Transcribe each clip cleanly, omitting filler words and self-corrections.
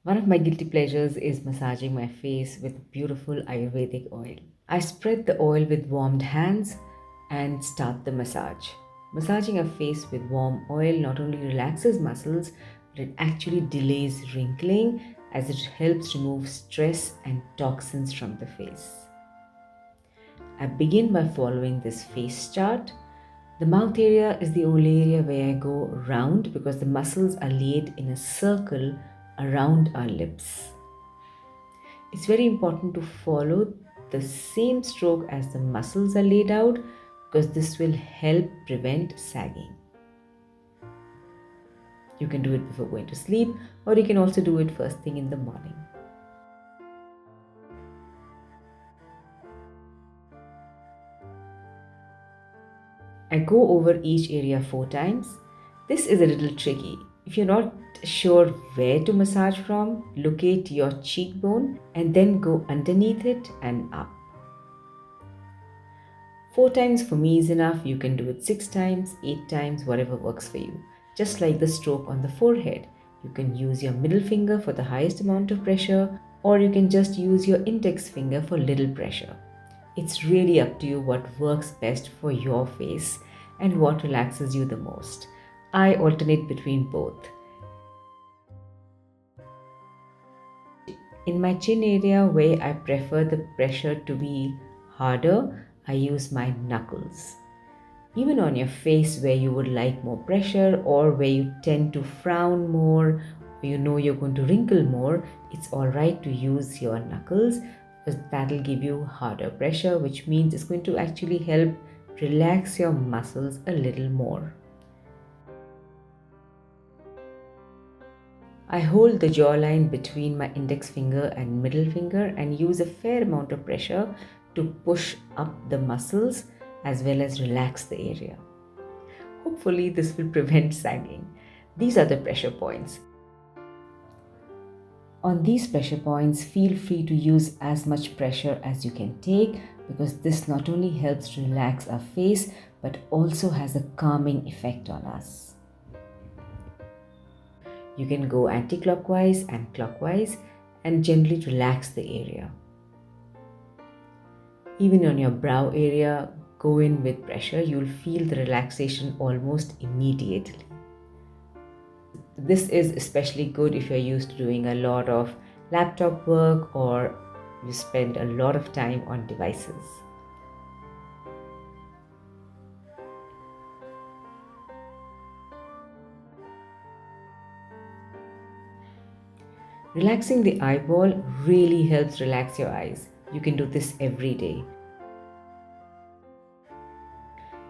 One of my guilty pleasures is massaging my face with beautiful Ayurvedic oil. I spread the oil with warmed hands and start the massage. Massaging a face with warm oil not only relaxes muscles, but it actually delays wrinkling as it helps remove stress and toxins from the face. I begin by following this face chart. The mouth area is the only area where I go round because the muscles are laid in a circle around our lips. It's very important to follow the same stroke as the muscles are laid out because this will help prevent sagging. You can do it before going to sleep, or you can also do it first thing in the morning. I go over each area 4 times. This is a little tricky. If you're not sure where to massage from, locate your cheekbone and then go underneath it and up. 4 times for me is enough. You can do it 6 times, 8 times, whatever works for you. Just like the stroke on the forehead, you can use your middle finger for the highest amount of pressure, or you can just use your index finger for little pressure. It's really up to you what works best for your face and what relaxes you the most. I alternate between both. In my chin area, where I prefer the pressure to be harder, I use my knuckles. Even on your face where you would like more pressure or where you tend to frown more, or you know you're going to wrinkle more, it's alright to use your knuckles because that'll give you harder pressure, which means it's going to actually help relax your muscles a little more. I hold the jawline between my index finger and middle finger and use a fair amount of pressure to push up the muscles as well as relax the area. Hopefully, this will prevent sagging. These are the pressure points. On these pressure points, feel free to use as much pressure as you can take because this not only helps relax our face but also has a calming effect on us. You can go anti-clockwise and clockwise and gently relax the area. Even on your brow area, go in with pressure. You'll feel the relaxation almost immediately. This is especially good if you're used to doing a lot of laptop work or you spend a lot of time on devices. Relaxing the eyeball really helps relax your eyes. You can do this every day.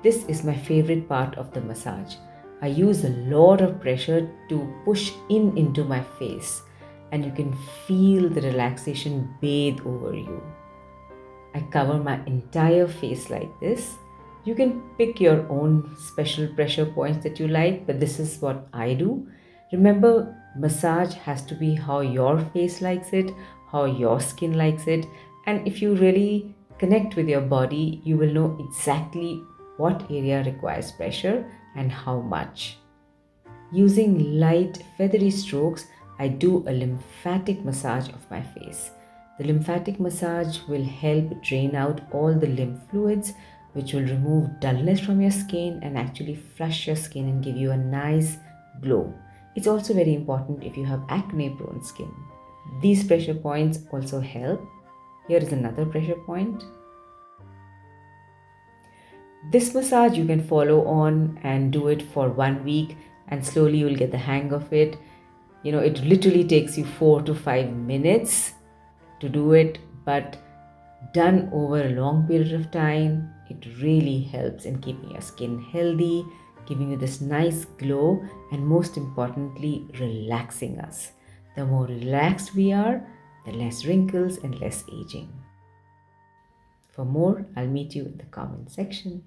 This is my favorite part of the massage. I use a lot of pressure to push in into my face and you can feel the relaxation bathe over you. I cover my entire face like this. You can pick your own special pressure points that you like, but this is what I do. Remember, massage has to be how your face likes it, how your skin likes it, and if you really connect with your body, you will know exactly what area requires pressure and how much. Using light, feathery strokes, I do a lymphatic massage of my face. The lymphatic massage will help drain out all the lymph fluids, which will remove dullness from your skin and actually flush your skin and give you a nice glow. It's also very important if you have acne-prone skin. These pressure points also help. Here is another pressure point. This massage you can follow on and do it for 1 week and slowly you'll get the hang of it. It literally takes you 4 to 5 minutes to do it, but done over a long period of time, it really helps in keeping your skin healthy, giving you this nice glow, and most importantly, relaxing us. The more relaxed we are, the less wrinkles and less aging. For more, I'll meet you in the comment section.